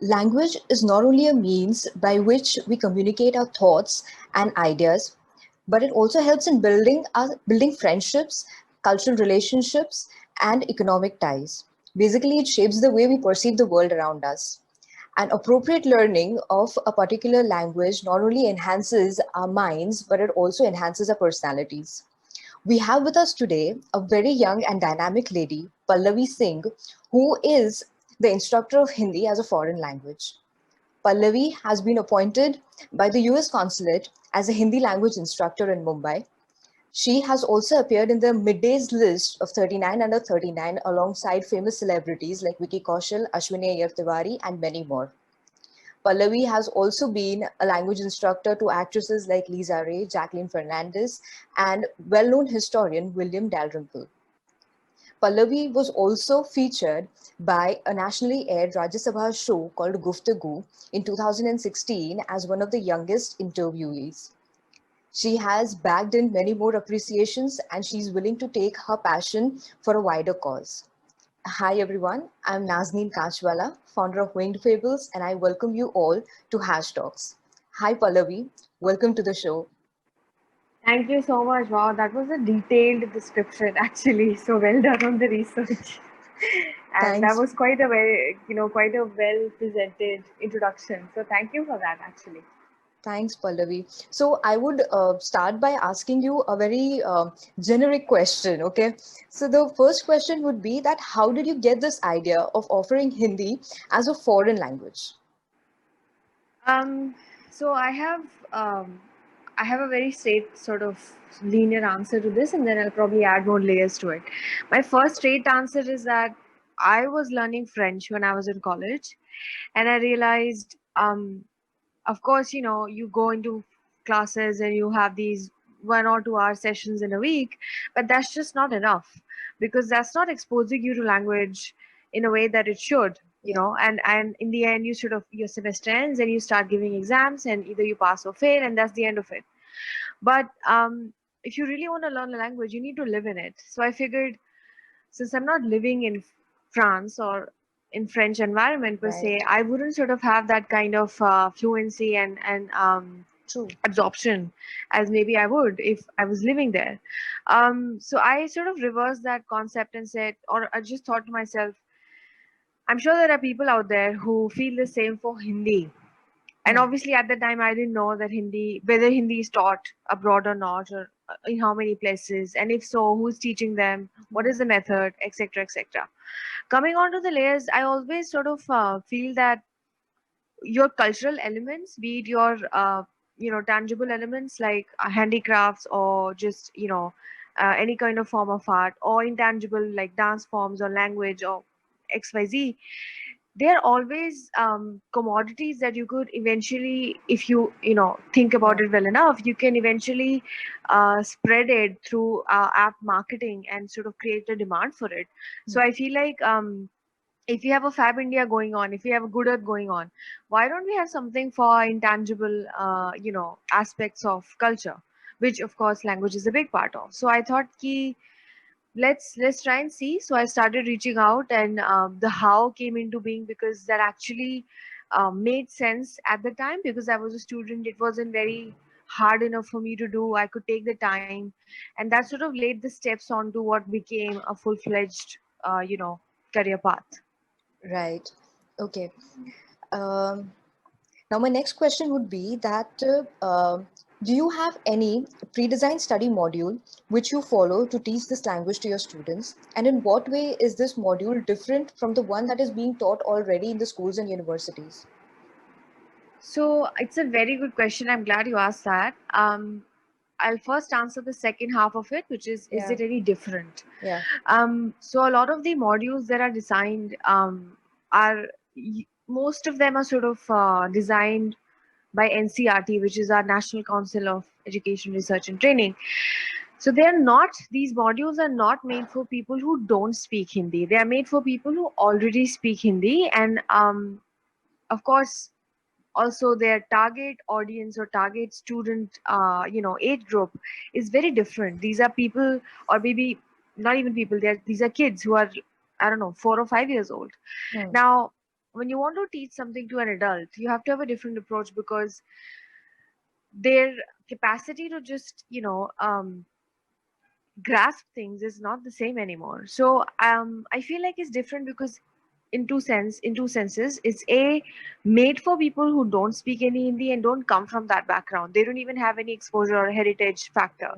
Language is not only a means by which we communicate our thoughts and ideas, but it also helps in building friendships, cultural relationships, and economic ties. Basically, it shapes the way we perceive the world around us. And appropriate learning of a particular language not only enhances our minds, but it also enhances our personalities. We have with us today a very young and dynamic lady, Pallavi Singh, who is the instructor of Hindi as a foreign language. Pallavi has been appointed by the US Consulate as a Hindi language instructor in Mumbai. She has also appeared in the middays list of 39 under 39 alongside famous celebrities like Vicky Kaushal, Ashwini Iyer Tiwari, and many more. Pallavi has also been a language instructor to actresses like Lisa Ray, Jacqueline Fernandez, and well known historian William Dalrymple. Pallavi was also featured by a nationally aired Rajya Sabha show called Guftagu in 2016 as one of the youngest interviewees. She has bagged in many more appreciations and she's willing to take her passion for a wider cause. Hi everyone, I'm Nazneen Kachwala, founder of Winged Fables, and I welcome you all to Hash Talks. Hi Pallavi, welcome to the show. Thank you so much. Wow, that was a detailed description actually. So well done on the research. And that Thanks. was quite a very, quite a well presented introduction. So thank you for that actually. Thanks, Pallavi. So I would start by asking you a very generic question, okay? So the first question would be that how did you get this idea of offering Hindi as a foreign language? Um, so I have a very straight sort of linear answer to this, and then I'll probably add more layers to it. My first straight answer is that I was learning French when I was in college, and I realized, of course, you go into classes and you have these 1 or 2 hour sessions in a week, but that's just not enough because that's not exposing you to language in a way that it should, Yeah, and in the end you sort of your semester ends and you start giving exams and either you pass or fail and that's the end of it. But if you really want to learn a language, you need to live in it. So I figured, since I'm not living in France or in French environment per se, right. I wouldn't sort of have that kind of fluency and True. absorption as maybe I would if I was living there. So I sort of reversed that concept and said, or I just thought to myself, I'm sure there are people out there who feel the same for Hindi. And Yeah. obviously, at the time, I didn't know that whether Hindi is taught abroad or not, or in how many places, and if so, who's teaching them, what is the method, etc., etc. Coming on to the layers, I always sort of feel that your cultural elements, be it your tangible elements like handicrafts or just any kind of form of art, or intangible like dance forms or language or XYZ, they're always commodities that you could eventually, if you think about Yeah. it well enough, you can eventually spread it through app marketing and sort of create a demand for it. So I feel like if we have a Fab India going on, if we have a Good Earth going on, why don't we have something for intangible, aspects of culture, which of course language is a big part of. So I thought, ki, let's try and see. So I started reaching out, and the how came into being because that actually made sense at the time because I was a student. It wasn't very hard enough for me to do. I could take the time, and that sort of laid the steps onto what became a full-fledged, career path. Right. Okay. Um, Now, my next question would be that do you have any pre-designed study module which you follow to teach this language to your students? And in what way is this module different from the one that is being taught already in the schools and universities? So it's a very good question. I'm glad you asked that. I'll first answer the second half of it, which is Yeah, it any different? yeah, So a lot of the modules that are designed are most of them are sort of designed by NCRT, which is our National Council of Education Research and Training. So they're not, these modules are not made for people who don't speak Hindi. They are made for people who already speak Hindi, and of course also their target audience or target student age group is very different. These are people, or maybe not even people, these are kids who are, I don't know, 4 or 5 years old hmm, now. when you want to teach something to an adult, you have to have a different approach, because their capacity to just, grasp things is not the same anymore. So I feel like it's different, because in two senses, it's a made for people who don't speak any Hindi and don't come from that background. They don't even have any exposure or heritage factor.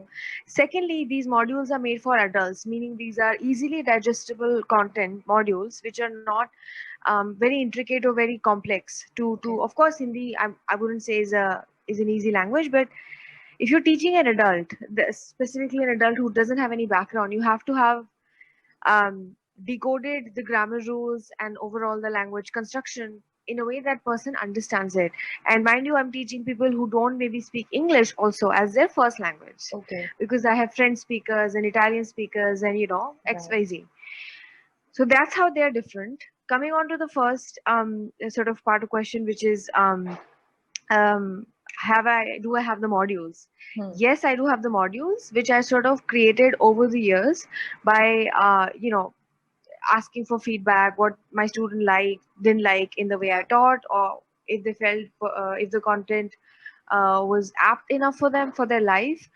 Secondly, these modules are made for adults, meaning these are easily digestible content modules, which are not very intricate or very complex. To Of course, Hindi, I wouldn't say is an easy language, but if you're teaching an adult, specifically an adult who doesn't have any background, you have to have decoded the grammar rules and overall the language construction in a way that person understands it. And mind you, I'm teaching people who don't maybe speak English also as their first language, Okay. because I have French speakers and Italian speakers and Right. XYZ. So that's how they're different. Coming on to the first sort of part of question, which is um, do I have the modules? Yes, I do have the modules, which I sort of created over the years by asking for feedback, what my student didn't like in the way I taught, or if they felt if the content was apt enough for them for their life.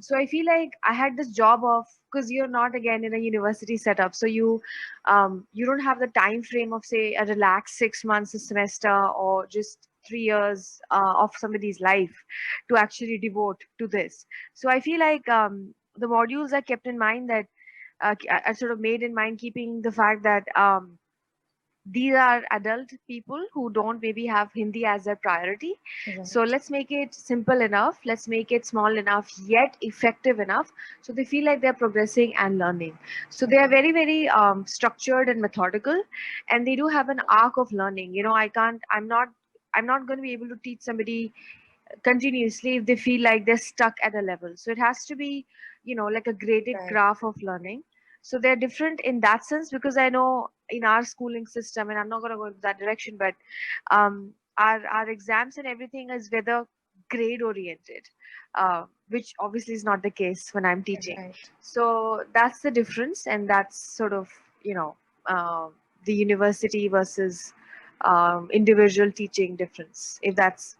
So I feel like I had this job of, because you're not again in a university setup, so you don't have the time frame of say a relaxed 6 months a semester, or just 3 years of somebody's life to actually devote to this. So I feel like the modules are kept in mind that I sort of made in mind, keeping the fact that these are adult people who don't maybe have Hindi as their priority. Right. So let's make it simple enough, let's make it small enough yet effective enough, so they feel like they're progressing and learning. So they are very, very structured and methodical, and they do have an arc of learning. I'm not going to be able to teach somebody continuously if they feel like they're stuck at a level. So it has to be, like a graded Right. graph of learning. So they're different in that sense, because I know in our schooling system, and I'm not going to go into that direction, but our exams and everything is whether grade oriented, which obviously is not the case when I'm teaching. Right. So that's the difference, and that's sort of the university versus individual teaching difference, if that's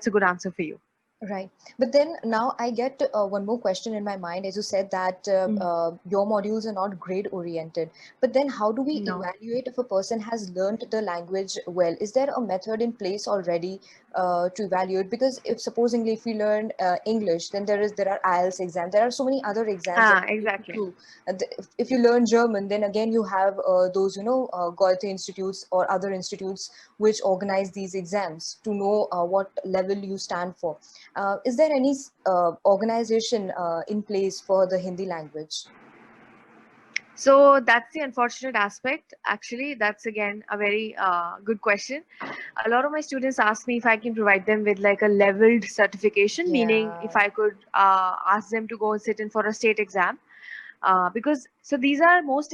a good answer for you. Right. But then now I get one more question in my mind. As you said that your modules are not grade oriented. But then how do we No. evaluate if a person has learned the language well? Is there a method in place already to evaluate? Because if supposingly if we learn English, then there are IELTS exams. There are so many other exams that we need to Exactly. do. If you learn German, then again you have those Goethe institutes or other institutes which organize these exams to know what level you stand for. Is there any organization in place for the Hindi language? So that's the unfortunate aspect. Actually, that's again a very good question. A lot of my students ask me if I can provide them with like a leveled certification, meaning if Yeah. I could ask them to go and sit in for a state exam. Because so these are most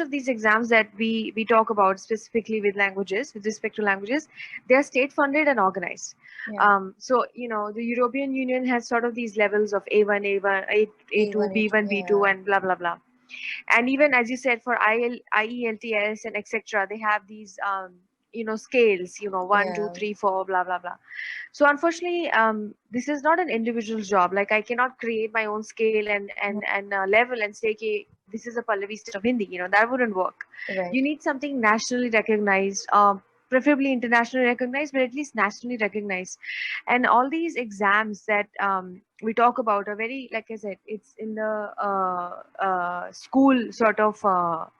of these exams that we talk about specifically with respect to languages, they are state funded and organized. Yeah. So the European Union has sort of these levels of A1, A1, A2, A1, A2. B1, B2, Yeah. and blah blah blah. And even as you said, for IELTS and etc., they have these scales, one, two, Yeah. three, four, blah blah blah. So unfortunately, this is not an individual job. Like I cannot create my own scale and level and say, okay, this is a Pallavi state of Hindi. That wouldn't work. Right. You need something nationally recognized, preferably internationally recognized, but at least nationally recognized. And all these exams that we talk about are very, like I said, it's in the school sort of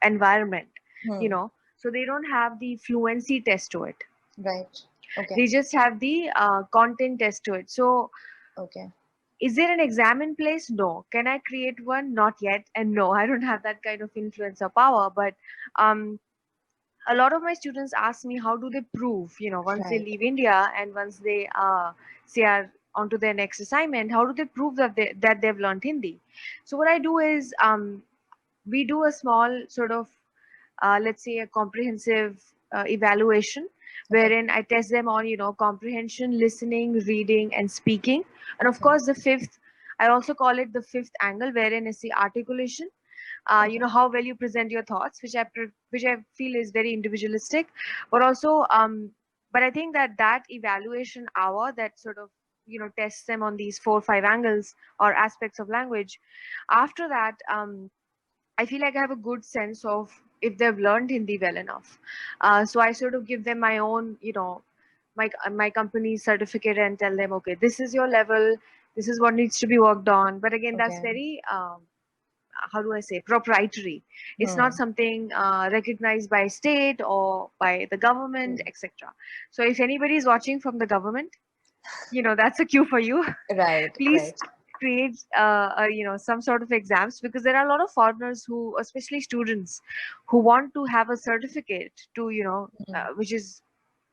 environment. You Hmm. know, so they don't have the fluency test to it. Right. Okay. They just have the content test to it. So Okay. is there an exam in place? No. Can I create one? Not yet. And no, I don't have that kind of influence or power. But um, a lot of my students ask me, how do they prove, once they Right. leave India and once they say are onto their next assignment, how do they prove that they've learned Hindi? So what I do is we do a small sort of let's say a comprehensive evaluation, Okay. wherein I test them on comprehension, listening, reading, and speaking. And of Okay. course the fifth, I also call it the fifth angle, wherein is the articulation. You know, how well you present your thoughts, which I feel is very individualistic, but also but I think that that evaluation hour that sort of, you know, tests them on these 4 or 5 angles or aspects of language. After that, I feel like I have a good sense of if they've learned Hindi well enough. So I sort of give them my own, you know, my company's certificate and tell them, okay, this is your level, this is what needs to be worked on. But again, that's Okay. very how do I say, proprietary. It's not Hmm. something recognized by state or by the government, Hmm. etc. So if anybody is watching from the government, you know, that's a cue for you. Right, Please right. create you know, some sort of exams, because there are a lot of foreigners who, especially students, who want to have a certificate to, you know, Hmm. which is,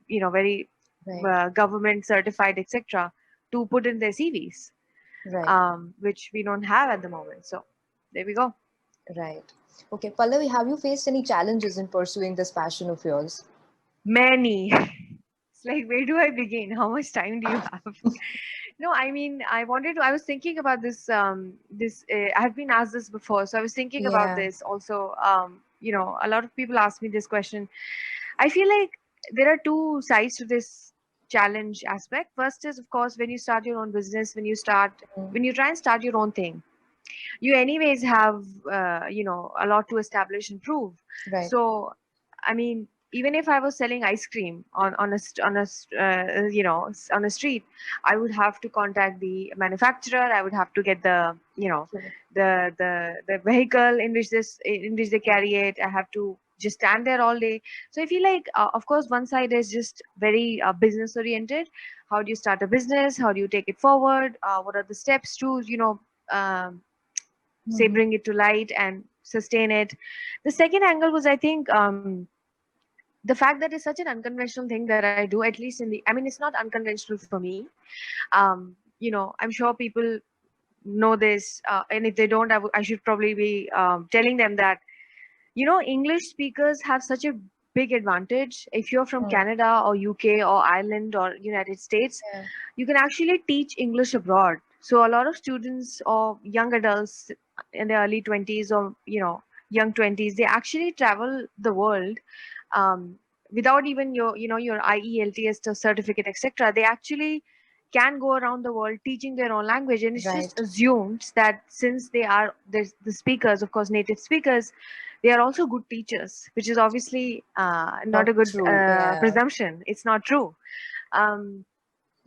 you know, very Right, government certified, etc., to put in their CVs, right, which we don't have at the moment. So there we go. right. Okay, Pallavi, have you faced any challenges in pursuing this passion of yours? Many. It's like, where do I begin? How much time do you have? No, I mean, I was thinking about this, I have been asked this before. So I was thinking about Yeah. this also. You know, a lot of people ask me this question. I feel like there are two sides to this challenge aspect. First is, of course, when you start your own business, Mm. when you try and start your own thing, you anyways have, you know, a lot to establish and prove. Right. So I mean, even if I was selling ice cream you know, on a street, I would have to contact the manufacturer, I would have to get the, you know, True. the vehicle in which they carry it, I have to just stand there all day. So I feel like, of course, one side is just very business oriented. How do you start a business, how do you take it forward, what are the steps to, you know, um, say, Mm-hmm. bring it to light and sustain it. The second angle was, I think, the fact that it's such an unconventional thing that I do, at least in the, I mean, it's not unconventional for me. You know, I'm sure people know this, and if they don't, I should probably be telling them that, you know, English speakers have such a big advantage. If you're from Mm. Canada or UK or Ireland or United States, Yeah. you can actually teach English abroad. So a lot of students or young adults in their early 20s, or, you know, young 20s, they actually travel the world, um, without even your, you know, your IELTS certificate, etc. They actually can go around the world teaching their own language, and it's just Right. assumed that since they are the speakers, of course, native speakers, they are also good teachers, which is obviously not a Not good true. Yeah. presumption. It's not true. um,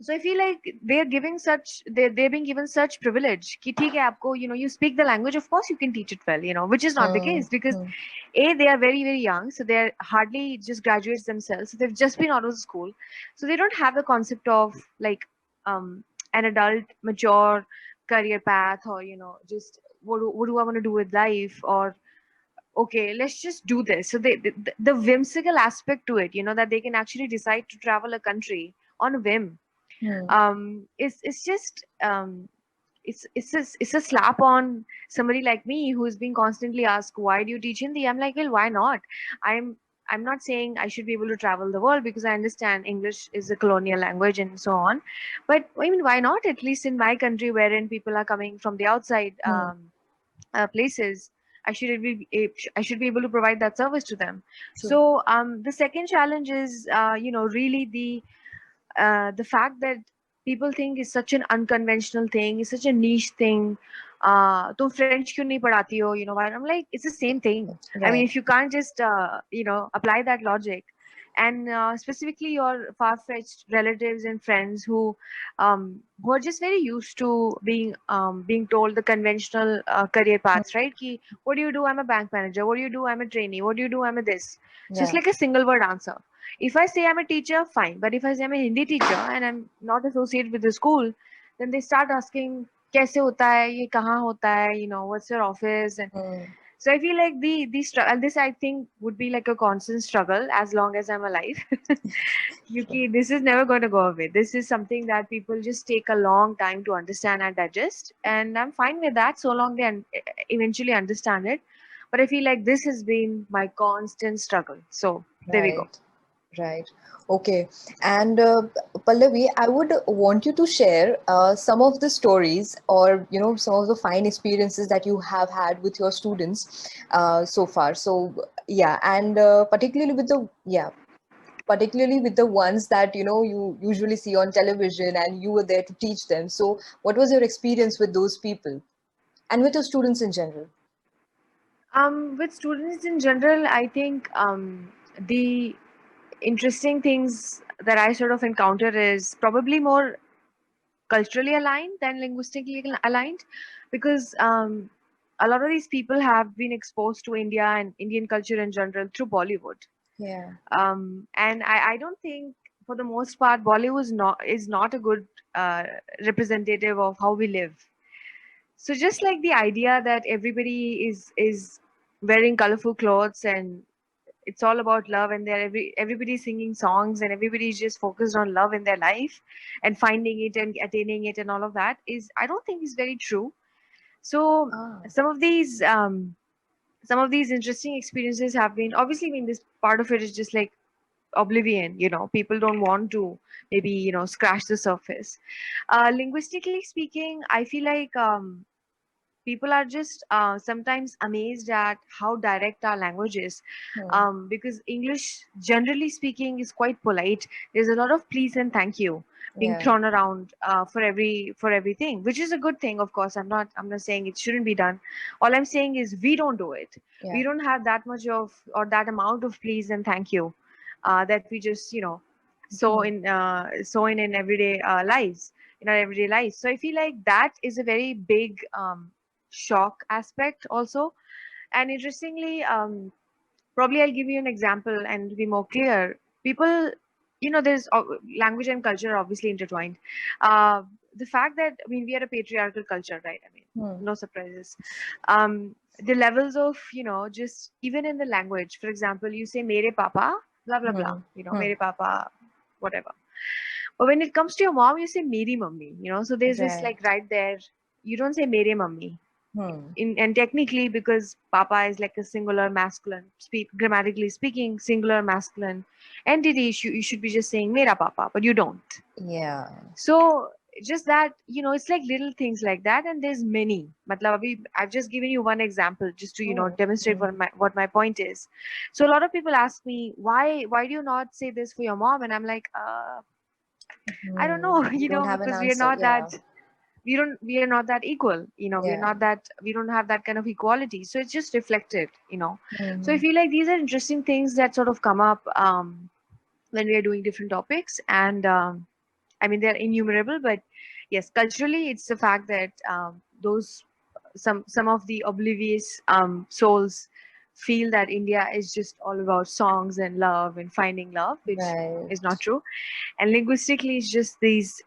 so I feel like they're being given such privilege कि ठीक है आपको, you know, you speak the language, of course you can teach it well, you know, which is not the Mm. case, because Mm. they are very very young, so they're hardly just graduates themselves, so they've just been out of school, so they don't have the concept of like um an adult mature career path, or, you know, just what do I want to do with life, or okay, let's just do this. So the whimsical aspect to it, you know, that they can actually decide to travel a country on a whim, Mm. it's just it's a slap on somebody like me who's being constantly asked, why do you teach Hindi? I'm like, well, why not? I'm not saying I should be able to travel the world, because I understand English is a colonial language and so on, but I mean, why not, at least in my country, wherein people are coming from the outside Mm. places, I should be able to provide that service to them. True. So the second challenge is, you know, really the fact that people think is such an unconventional thing, is such a niche thing. तो French क्यों नहीं पढ़ाती हो? You know, why? I'm like, it's the same thing. I mean, Right. if you can't just you know, apply that logic, and specifically your far-fetched relatives and friends who are just very used to being told the conventional career Mm. paths, right? Ki, what do you do? I'm a bank manager. What do you do? I'm a trainee. What do you do? I'm a this. So it's Yeah. like a single word answer. If I say I'm a teacher, fine. But if I say I'm a Hindi teacher and I'm not associated with the school, then they start asking, कैसे होता है ये कहाँ होता है, you know, what's your office? And Mm. so I feel like and this I think would be like a constant struggle as long as I'm alive. True. Yuki, this is never going to go away. This is something that people just take a long time to understand and digest, and I'm fine with that so long they eventually understand it. But I feel like this has been my constant struggle. So there we go. Right. Right. Okay. And Pallavi, I would want you to share some of the stories, or some of the fine experiences that you have had with your students so far. So yeah, and particularly with the ones that you usually see on television, and you were there to teach them. So what was your experience with those people and with your students in general? With students in general, I think the interesting things that I sort of encounter is probably more culturally aligned than linguistically aligned, because a lot of these people have been exposed to India and Indian culture in general through Bollywood. Yeah. And I don't think, for the most part, Bollywood is not a good representative of how we live. So just like the idea that everybody is wearing colorful clothes and it's all about love, and everybody's singing songs and everybody's just focused on love in their life and finding it and attaining it and all of that, is I don't think is very true. So Ah. some of these interesting experiences have been, obviously, I mean, this part of it is just like oblivion, people don't want to maybe scratch the surface. Linguistically speaking, I feel like people are just sometimes amazed at how direct our language is, Hmm. because English, generally speaking, is quite polite. There's a lot of please and thank you being Yeah. thrown around for everything, which is a good thing. Of course, I'm not saying it shouldn't be done. All I'm saying is we don't do it. Yeah. We don't have that much of, or that amount of please and thank you that we just Hmm. sow in everyday lives, in our everyday lives. So I feel like that is a very big shock aspect also. And interestingly, probably I'll give you an example and to be more clear. People, there's language and culture are obviously intertwined. uh, the fact that, I mean, we are a patriarchal culture, right? I mean, Hmm. no surprises. The levels of, just even in the language, for example, you say mere papa, blah blah blah, Hmm. Hmm. mere papa, whatever. But when it comes to your mom, you say meri mummy, so there's this, Right. like, right there, you don't say mere mummy. Hmm. And technically, because papa is like a singular masculine, grammatically speaking, singular masculine entity, you should be just saying mera papa, but you don't. Yeah. So just that, it's like little things like that, and there's many. Matlab, I've just given you one example just to Oh. demonstrate Hmm. what my point is. So a lot of people ask me, why do you not say this for your mom? And I'm like, I don't Hmm. know, You don't have an because we are answer. not Yeah. that, we are not that equal, Yeah. we don't have that kind of equality, so it's just reflected. So I Hmm. feel like these are interesting things that sort of come up when we are doing different topics. And I mean, they're innumerable, but yes, culturally, it's the fact that those some of the oblivious souls feel that India is just all about songs and love and finding love, which is not Right. true. And linguistically, it's just these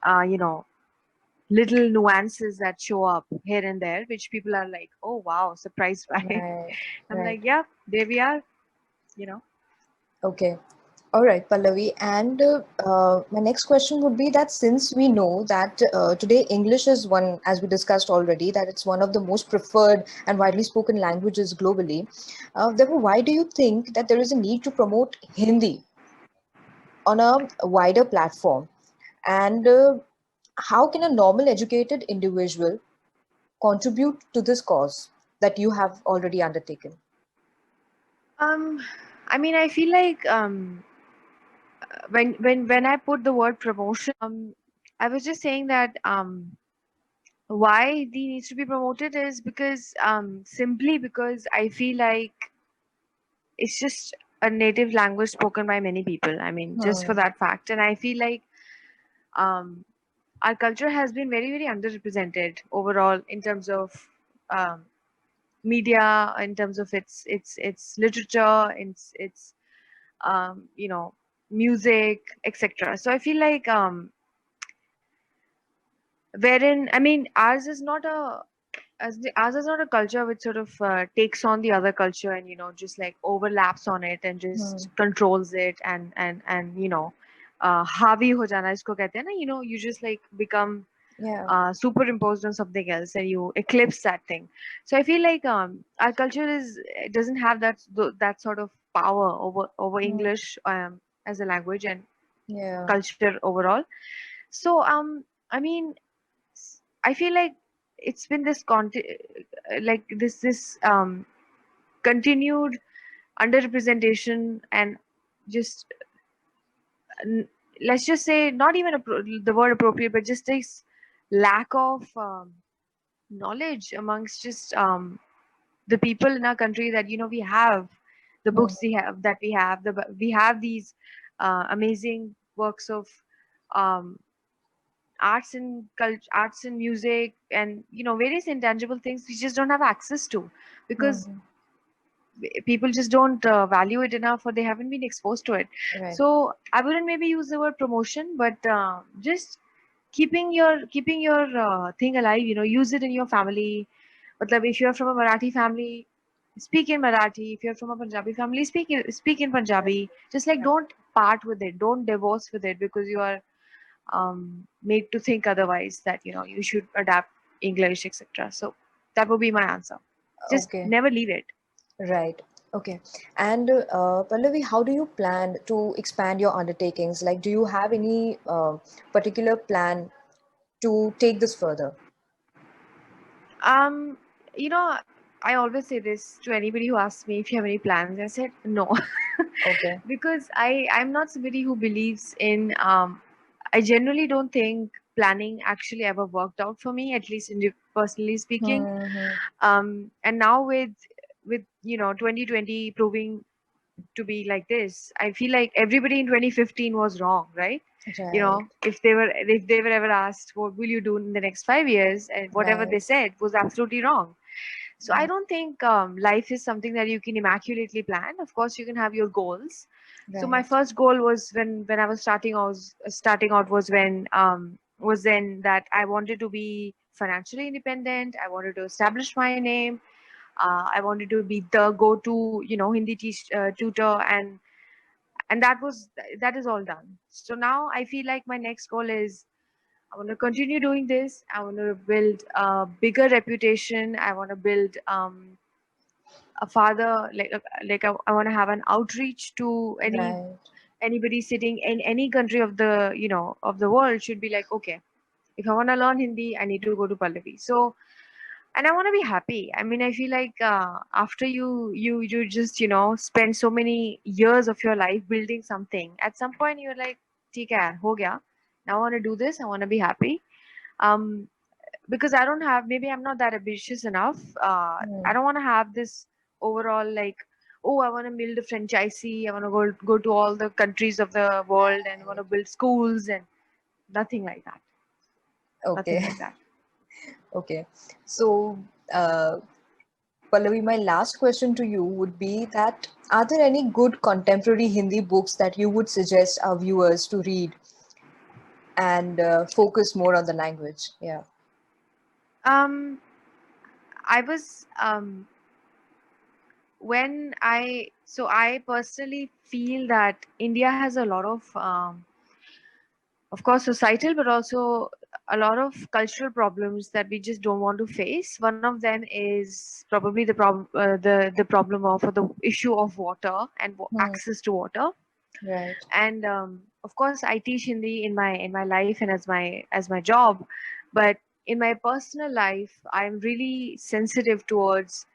little nuances that show up here and there, which people are like, oh wow, surprised by. Right. I'm Right. like, yeah, there we are, you know. Okay. All right, Pallavi. And my next question would be that since we know that today English is one, as we discussed already, that it's one of the most preferred and widely spoken languages globally. Therefore, why do you think that there is a need to promote Hindi on a wider platform? And how can a normal educated individual contribute to this cause that you have already undertaken? Um, I mean, I feel like when I put the word promotion, I was just saying that why the needs to be promoted is because simply because I feel like it's just a native language spoken by many people. I mean, just for Hmm. that fact, and I feel like um, our culture has been very very underrepresented overall in terms of um, media, in terms of its literature, its music, etc. So I feel like wherein, I mean, ours is not a culture which sort of takes on the other culture and just like overlaps on it and Hmm. just controls it and havi ho jana isko kehte hain na, you just like become Yeah. superimposed on something else and you eclipse that thing. So I feel like our culture doesn't have that sort of power over Hmm. English, as a language and Yeah. culture overall. So I mean, I feel like it's been this like this continued underrepresentation and just n- let's just say not even the word appropriate, but just this lack of knowledge amongst just the people in our country that we have the Mhm. books we have we have these amazing works of um, arts and music and various intangible things we just don't have access to because Mhm. people just don't value it enough or they haven't been exposed to it. Right. So I wouldn't maybe use the word promotion, but just keeping your thing alive, use it in your family. Matlab, if you're from a Marathi family, speak in Marathi. If you're from a Punjabi family, speak in Right. Punjabi. Just like don't part with it, don't divorce with it because you are made to think otherwise that you should adapt English, etc. So that would be my answer. Just Okay. never leave it. Right. Okay. And Pallavi, how do you plan to expand your undertakings? Like, do you have any particular plan to take this further? Um, you know, I always say this to anybody who asks me if you have any plans. I said no, Okay. because I'm not somebody who believes in. I generally don't think planning actually ever worked out for me, at least personally speaking. Mm-hmm. And now with 2020 proving to be like this, I feel like everybody in 2015 was wrong, right? Right. If they were ever asked what will you do in the next 5 years, and whatever Right. they said was absolutely wrong. So I Right. don't think life is something that you can immaculately plan. Of course, you can have your goals. So my Right. first goal was when I was starting out was then that I wanted to be financially independent. I wanted to establish my name. I wanted to be the go-to, tutor, and that is all done. So now I feel like my next goal is I want to continue doing this. I want to build a bigger reputation. I want to build a father like I want to have an outreach to Right. anybody sitting in any country of the world should be like, okay, if I want to learn Hindi, I need to go to Pallavi. So, and I want to be happy. I mean, I feel like after you just spend so many years of your life building something, at some point you're like, ठीक है हो गया. Now I want to do this. I want to be happy. Um, because I don't have, maybe I'm not that ambitious enough. I Mm. don't want to have this overall like, oh, I want to build a franchisee. I want to go to all the countries of the world and want to build schools and nothing like that. Nothing Okay. like that. Okay. So, uh, Pallavi, my last question to you would be that are there any good contemporary Hindi books that you would suggest our viewers to read and focus more on the language? Yeah. Um, I was when I personally feel that India has a lot of course societal, but also a lot of cultural problems that we just don't want to face. One of them is probably the problem of or the issue of water and Hmm. access to water. Right. And of course I teach Hindi in my life and as my job, but in my personal life I'm really sensitive towards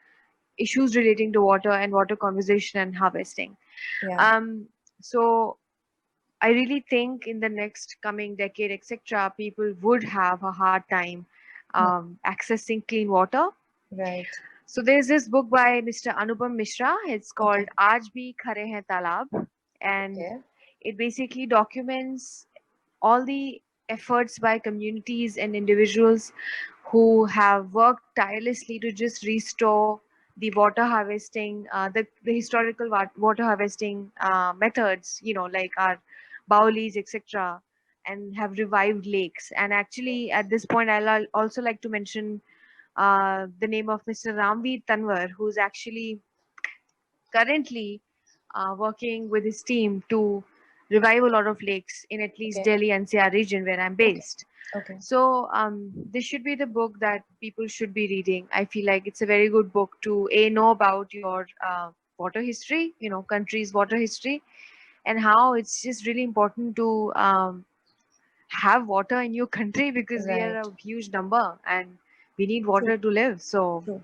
issues relating to water and water conservation and harvesting. Yeah. Um, so I really think in the next coming decade, etc., people would have a hard time Hmm. accessing clean water. Right. So there's this book by Mr. Anupam Mishra. It's Okay. called Aaj Bhi Khare Hain Talab, and Okay. it basically documents all the efforts by communities and individuals who have worked tirelessly to just restore the water harvesting, the historical water harvesting methods, like our Baolis, etc., and have revived lakes. And actually, at this point, I'll also like to mention the name of Mr. Ramveer Tanwar, who's actually currently working with his team to revive a lot of lakes in at least Okay. Delhi NCR region where I'm Okay. based. Okay. So this should be the book that people should be reading. I feel like it's a very good book to know about your water history, country's water history, and how it's just really important to have water in your country, because we are Right. a huge number and we need True. water to live. So True.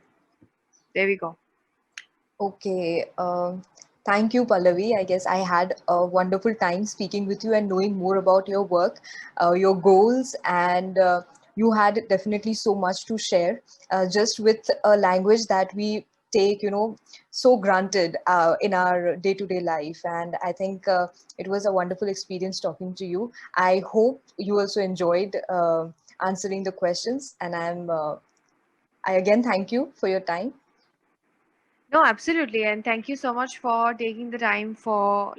there we go. Okay. Thank you, Pallavi. I guess I had a wonderful time speaking with you and knowing more about your work, your goals, and you had definitely so much to share, just with a language that we take, so granted in our day-to-day life. And I think it was a wonderful experience talking to you. I hope you also enjoyed answering the questions, and I again thank you for your time. No, absolutely. And thank you so much for taking the time for,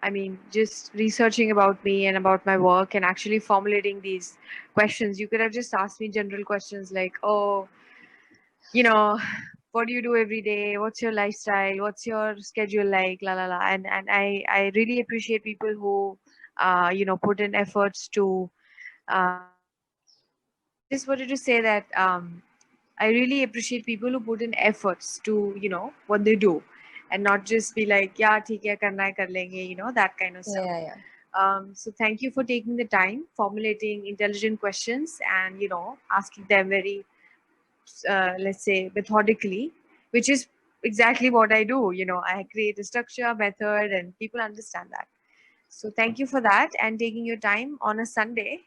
I mean, just researching about me and about my work and actually formulating these questions. You could have just asked me general questions like, oh, you know, what do you do every day? What's your lifestyle? What's your schedule like? La la la. And I really appreciate people who, put in efforts to, I just wanted to say that I really appreciate people who put in efforts to, what they do, and not just be like, yeah, theek hai, karna hai, kar lenge, that kind of stuff. Yeah, yeah. So thank you for taking the time, formulating intelligent questions, and asking them very, let's say, methodically, which is exactly what I do. I create a structure, method, and people understand that. So thank you for that and taking your time on a Sunday,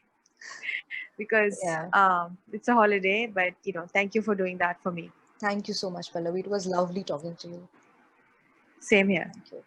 because Yeah. it's a holiday. But thank you for doing that for me. Thank you so much, Pallavi. It was lovely talking to you. Same here. Thank you.